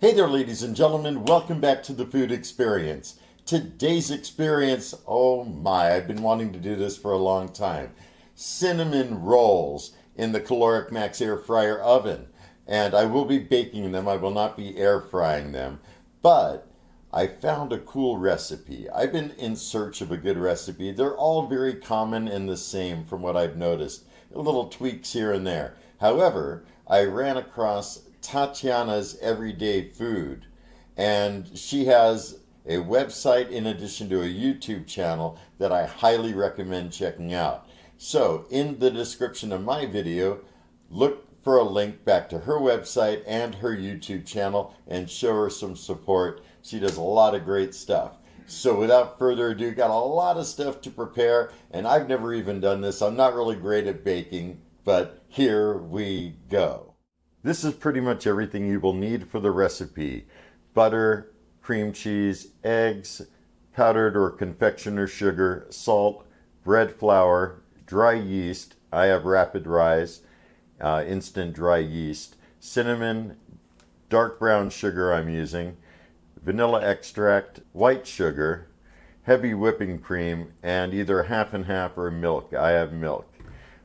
Hey there, ladies and gentlemen. Welcome back to the Food Experience. Today's experience, oh my, I've been wanting to do this for a long time. Cinnamon rolls in the Kalorik Maxx air fryer oven. And I will be baking them. I will not be air frying them. But I found a cool recipe. I've been in search of a good recipe. They're all very common and the same from what I've noticed. Little tweaks here and there. However, I ran across Tatyana's Everyday Food, and she has a website in addition to a YouTube channel that I highly recommend checking out. So in the description of my video, look for a link back to her website and her YouTube channel and show her some support. She does a lot of great stuff. So without further ado, got a lot of stuff to prepare, and I've never even done this. I'm not really great at baking, but here we go. This is pretty much everything you will need for the recipe. Butter, cream cheese, eggs, powdered or confectioner sugar, salt, bread flour, dry yeast. I have Rapid Rise, instant dry yeast, cinnamon, dark brown sugar I'm using, vanilla extract, white sugar, heavy whipping cream, and either half and half or milk. I have milk.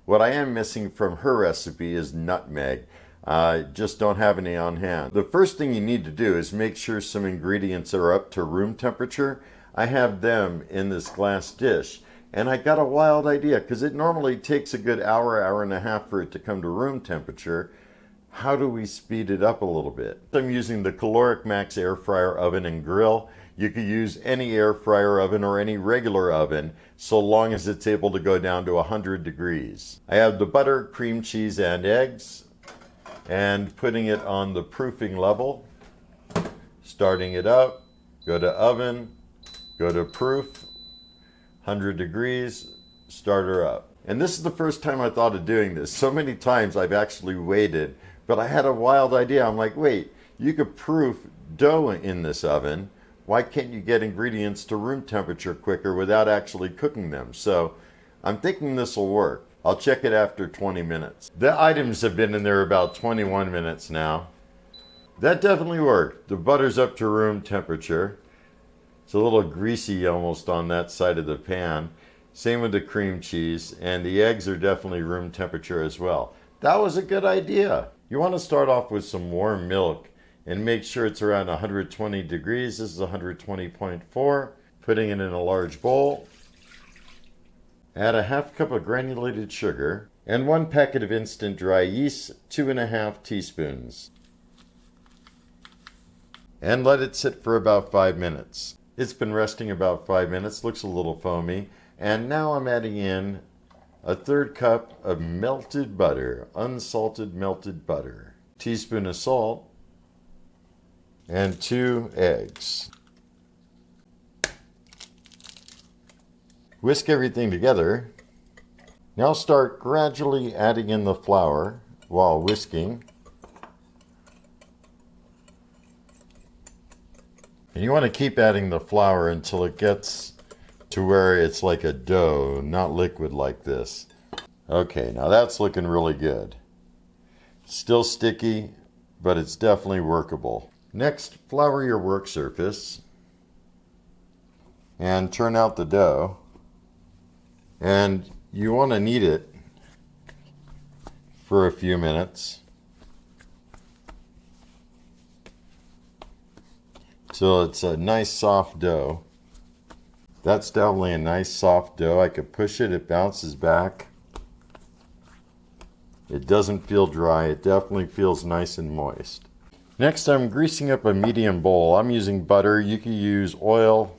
What I am missing from her recipe is nutmeg. I just don't have any on hand. The first thing you need to do is make sure some ingredients are up to room temperature. I have them in this glass dish, and I got a wild idea because it normally takes a good hour, hour and a half for it to come to room temperature. How do we speed it up a little bit? I'm using the Kalorik Maxx air fryer oven and grill. You could use any air fryer oven or any regular oven so long as it's able to go down to 100 degrees. I have the butter, cream cheese, and eggs, and putting it on the proofing level, starting it up, go to oven, go to proof, 100 degrees, start her up. And this is the first time I thought of doing this. So many times I've actually waited, but I had a wild idea. I'm like, wait, you could proof dough in this oven. Why can't you get ingredients to room temperature quicker without actually cooking them? So I'm thinking this will work. I'll check it after 20 minutes. The items have been in there about 21 minutes now. That definitely worked. The butter's up to room temperature. It's a little greasy almost on that side of the pan. Same with the cream cheese, and the eggs are definitely room temperature as well. That was a good idea. You want to start off with some warm milk and make sure it's around 120 degrees. This is 120.4. Putting it in a large bowl. Add a half cup of granulated sugar and 1 packet of instant dry yeast, 2½ teaspoons. And let it sit for about 5 minutes. It's been resting about 5 minutes, looks a little foamy. And now I'm adding in a 1/3 cup of melted butter, unsalted melted butter, teaspoon of salt, and 2 eggs. Whisk everything together. Now start gradually adding in the flour while whisking. And you want to keep adding the flour until it gets to where it's like a dough, not liquid like this. Okay, now that's looking really good. Still sticky, but it's definitely workable. Next, flour your work surface and turn out the dough. And you want to knead it for a few minutes till it's a nice soft dough. That's definitely a nice soft dough. I could push it, it bounces back. It doesn't feel dry, it definitely feels nice and moist. Next, I'm greasing up a medium bowl. I'm using butter, you can use oil,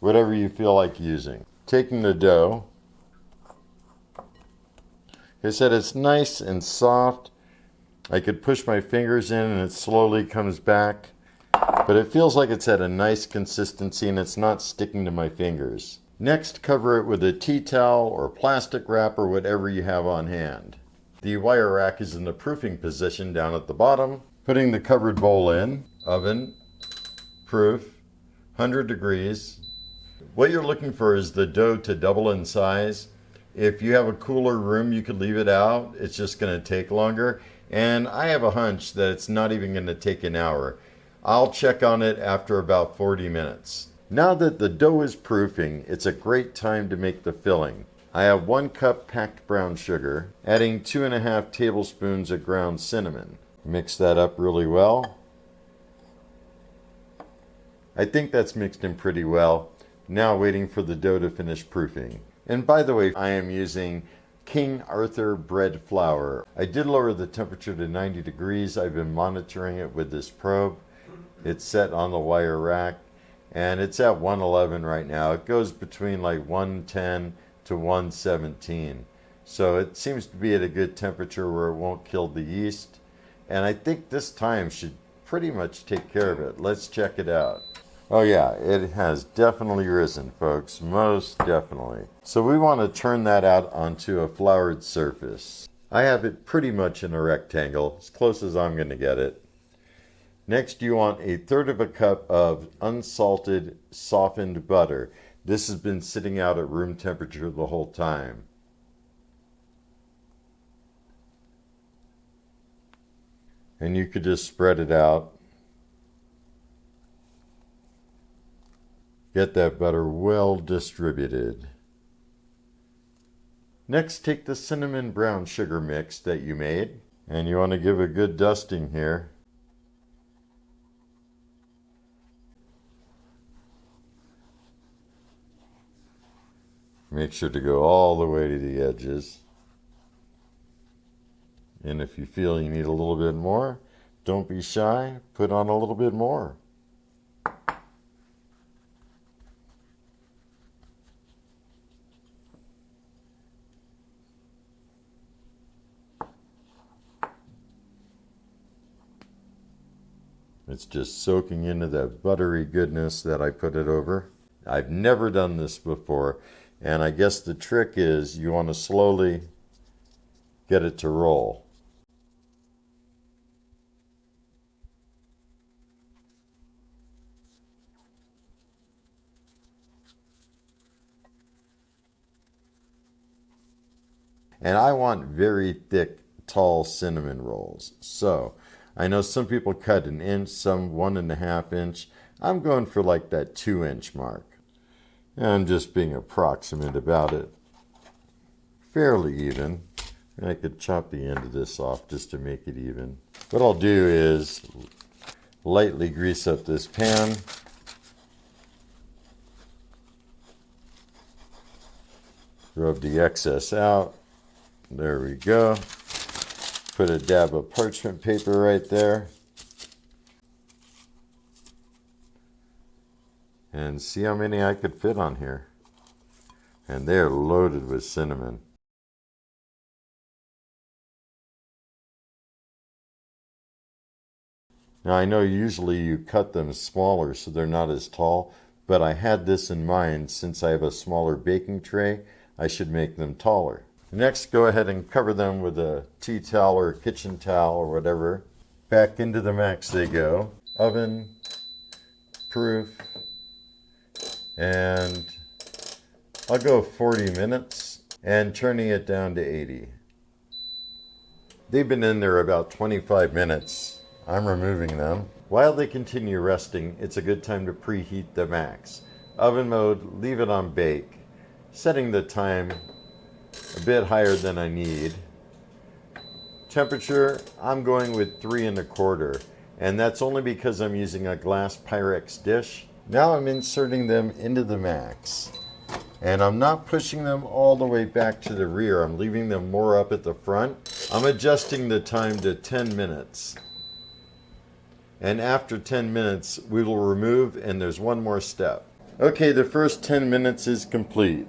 whatever you feel like using. Taking the dough, like I said, it's nice and soft. I could push my fingers in and it slowly comes back, but it feels like it's at a nice consistency and it's not sticking to my fingers. Next, cover it with a tea towel or plastic wrap or whatever you have on hand. The wire rack is in the proofing position down at the bottom. Putting the covered bowl in, oven, proof, 100 degrees. What you're looking for is the dough to double in size. If you have a cooler room, you could leave it out. It's just going to take longer. And I have a hunch that it's not even going to take an hour. I'll check on it after about 40 minutes. Now that the dough is proofing, it's a great time to make the filling. I have 1 cup packed brown sugar, adding 2.5 tablespoons of ground cinnamon. Mix that up really well. I think that's mixed in pretty well. Now waiting for the dough to finish proofing. And by the way, I am using King Arthur bread flour. I did lower the temperature to 90 degrees. I've been monitoring it with this probe. It's set on the wire rack and it's at 111 right now. It goes between like 110 to 117. So it seems to be at a good temperature where it won't kill the yeast. And I think this time should pretty much take care of it. Let's check it out. Oh yeah, it has definitely risen, folks, most definitely. So we want to turn that out onto a floured surface. I have it pretty much in a rectangle, as close as I'm going to get it. Next, you want 1/3 cup of unsalted, softened butter. This has been sitting out at room temperature the whole time. And you could just spread it out. Get that butter well distributed. Next, take the cinnamon brown sugar mix that you made, and you want to give a good dusting here. Make sure to go all the way to the edges. And if you feel you need a little bit more, don't be shy, put on a little bit more. It's just soaking into that buttery goodness that I put it over. I've never done this before, and I guess the trick is you want to slowly get it to roll. And I want very thick, tall cinnamon rolls. So I know some people cut 1 inch, some 1.5 inch. I'm going for like that 2-inch mark. And I'm just being approximate about it. Fairly even. And I could chop the end of this off just to make it even. What I'll do is lightly grease up this pan. Rub the excess out. There we go. Put a dab of parchment paper right there. And see how many I could fit on here. And they're loaded with cinnamon. Now I know usually you cut them smaller so they're not as tall, but I had this in mind since I have a smaller baking tray, I should make them taller. Next, go ahead and cover them with a tea towel or kitchen towel or whatever. Back into the Max they go. Oven, proof, and I'll go 40 minutes and turning it down to 80. They've been in there about 25 minutes. I'm removing them. While they continue resting, it's a good time to preheat the Max. Oven mode, leave it on bake. Setting the time a bit higher than I need. Temperature, I'm going with 3¼ and that's only because I'm using a glass Pyrex dish. Now I'm inserting them into the Max. And I'm not pushing them all the way back to the rear. I'm leaving them more up at the front. I'm adjusting the time to 10 minutes. And after 10 minutes, we will remove, and there's one more step. Okay, the first 10 minutes is complete.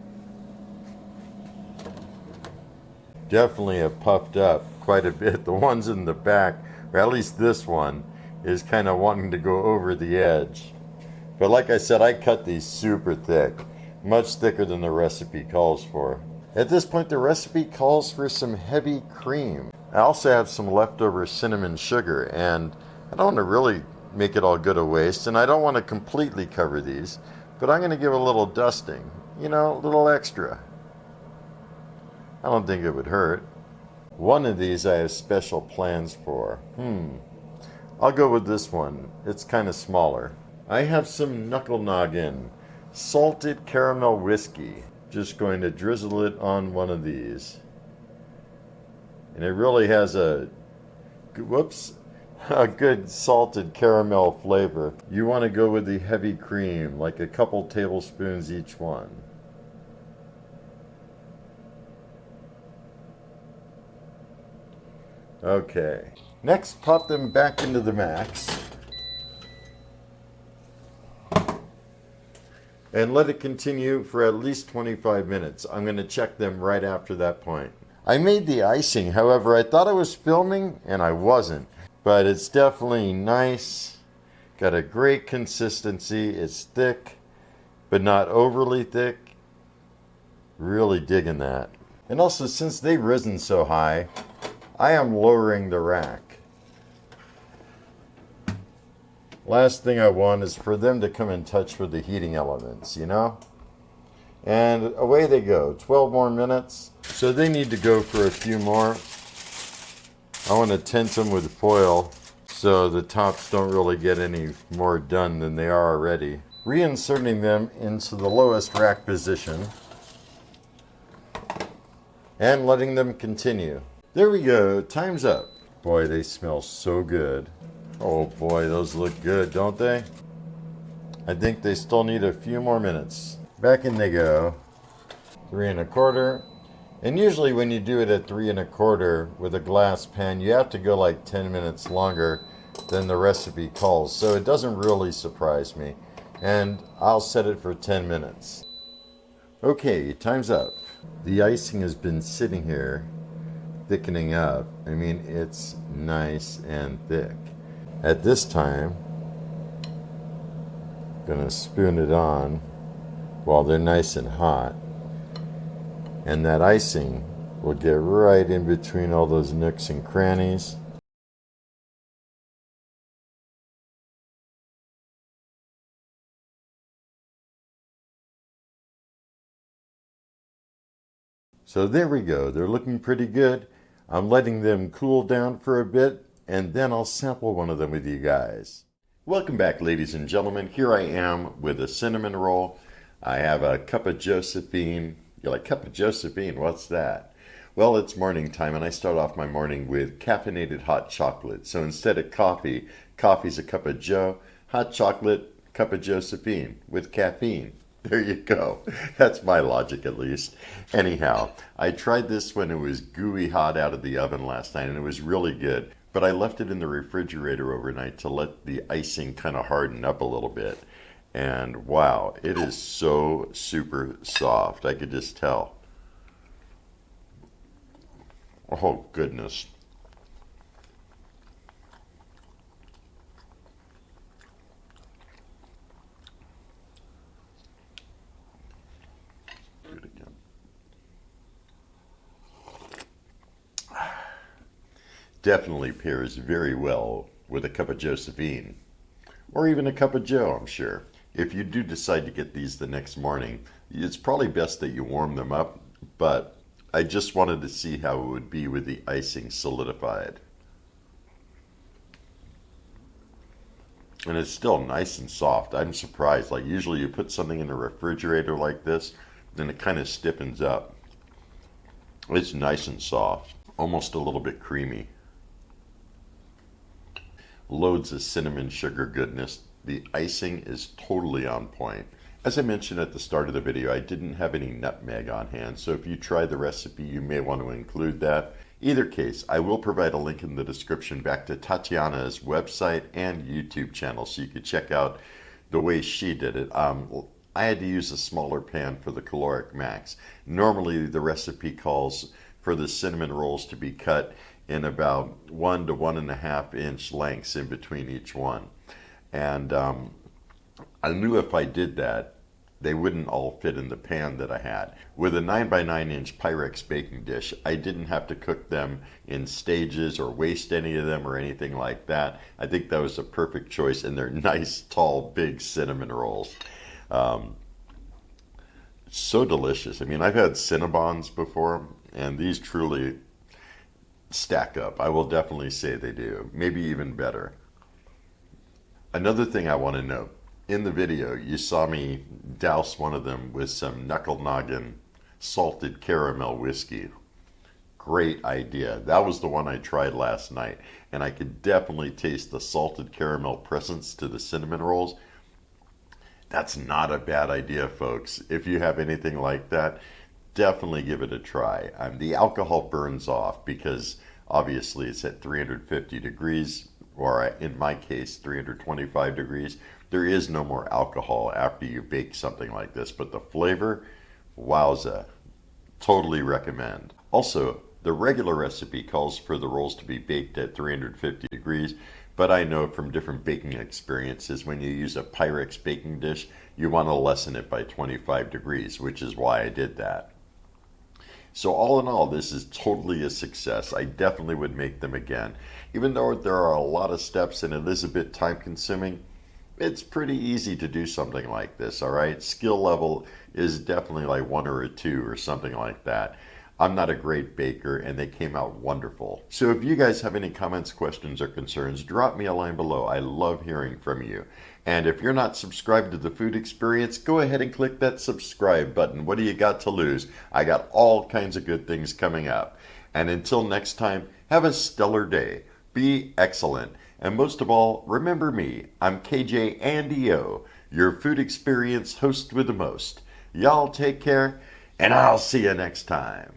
Definitely have puffed up quite a bit. The ones in the back, or at least this one, is kind of wanting to go over the edge. But like I said, I cut these super thick, much thicker than the recipe calls for. At this point, the recipe calls for some heavy cream. I also have some leftover cinnamon sugar, and I don't want to really make it all go to waste, and I don't want to completely cover these, but I'm going to give a little dusting, you know, a little extra. I don't think it would hurt. One of these I have special plans for. I'll go with this one. It's kind of smaller. I have some Knuckle Noggin salted caramel whiskey. Just going to drizzle it on one of these. And it really has a, whoops, a good salted caramel flavor. You want to go with the heavy cream, like a couple tablespoons each one. Okay. Next, pop them back into the Maxx. And let it continue for at least 25 minutes. I'm going to check them right after that point. I made the icing, however, I thought I was filming and I wasn't. But it's definitely nice. Got a great consistency. It's thick, but not overly thick. Really digging that. And also, since they've risen so high, I am lowering the rack. Last thing I want is for them to come in touch with the heating elements, you know? And away they go. 12 more minutes. So they need to go for a few more. I want to tint them with foil so the tops don't really get any more done than they are already. Reinserting them into the lowest rack position and letting them continue. There we go. Time's up. Boy, they smell so good. Oh boy, those look good, don't they? I think they still need a few more minutes. Back in they go. 3 1/4. And usually when you do it at 3 1/4 with a glass pan, you have to go like 10 minutes longer than the recipe calls. So it doesn't really surprise me. And I'll set it for 10 minutes. Okay, time's up. The icing has been sitting here, thickening up. I mean, it's nice and thick. At this time, I'm gonna spoon it on while they're nice and hot. And that icing will get right in between all those nooks and crannies. So there we go. They're looking pretty good. I'm letting them cool down for a bit, and then I'll sample one of them with you guys. Welcome back, ladies and gentlemen. Here I am with a cinnamon roll. I have a cup of Josephine. You're like, cup of Josephine, what's that? Well, it's morning time, and I start off my morning with caffeinated hot chocolate. So instead of coffee, coffee's a cup of Joe, hot chocolate, cup of Josephine with caffeine. There you go. That's my logic, at least. Anyhow, I tried this when it was gooey hot out of the oven last night, and it was really good. But I left it in the refrigerator overnight to let the icing kind of harden up a little bit. And wow, it is so super soft. I could just tell. Oh, goodness. Do it again. Definitely pairs very well with a cup of Josephine. Or even a cup of Joe, I'm sure. If you do decide to get these the next morning, it's probably best that you warm them up, but I just wanted to see how it would be with the icing solidified. And it's still nice and soft. I'm surprised. Like usually you put something in the refrigerator like this, then it kind of stiffens up. It's nice and soft, almost a little bit creamy. Loads of cinnamon sugar goodness. The icing is totally on point. As I mentioned at the start of the video, I didn't have any nutmeg on hand, so if you try the recipe, you may want to include that. Either case, I will provide a link in the description back to Tatyana's website and YouTube channel so you could check out the way she did it. I had to use a smaller pan for the Kalorik Maxx. Normally, the recipe calls for the cinnamon rolls to be cut in about 1 to 1.5 inch lengths in between each one. And I knew if I did that, they wouldn't all fit in the pan that I had. With a 9 by 9 inch Pyrex baking dish, I didn't have to cook them in stages or waste any of them or anything like that. I think that was a perfect choice, and they're nice, tall, big cinnamon rolls. So delicious. I mean, I've had Cinnabons before, and these truly stack up. I will definitely say they do. Maybe even better. Another thing I want to note, in the video, you saw me douse one of them with some Knuckle Noggin salted caramel whiskey. Great idea. That was the one I tried last night, and I could definitely taste the salted caramel presence to the cinnamon rolls. That's not a bad idea, folks. If you have anything like that, definitely give it a try. The alcohol burns off because obviously it's at 350 degrees, or in my case, 325 degrees. There is no more alcohol after you bake something like this, but the flavor, wowza, totally recommend. Also, the regular recipe calls for the rolls to be baked at 350 degrees, but I know from different baking experiences when you use a Pyrex baking dish, you want to lessen it by 25 degrees, which is why I did that. So all in all, this is totally a success. I definitely would make them again. Even though there are a lot of steps and it is a bit time consuming, it's pretty easy to do something like this, all right? Skill level is definitely like 1 or a 2 or something like that. I'm not a great baker, and they came out wonderful. So if you guys have any comments, questions, or concerns, drop me a line below. I love hearing from you. And if you're not subscribed to The Food Experience, go ahead and click that subscribe button. What do you got to lose? I got all kinds of good things coming up. And until next time, have a stellar day. Be excellent. And most of all, remember me. I'm KJ Andy O, your Food Experience host with the most. Y'all take care, and I'll see you next time.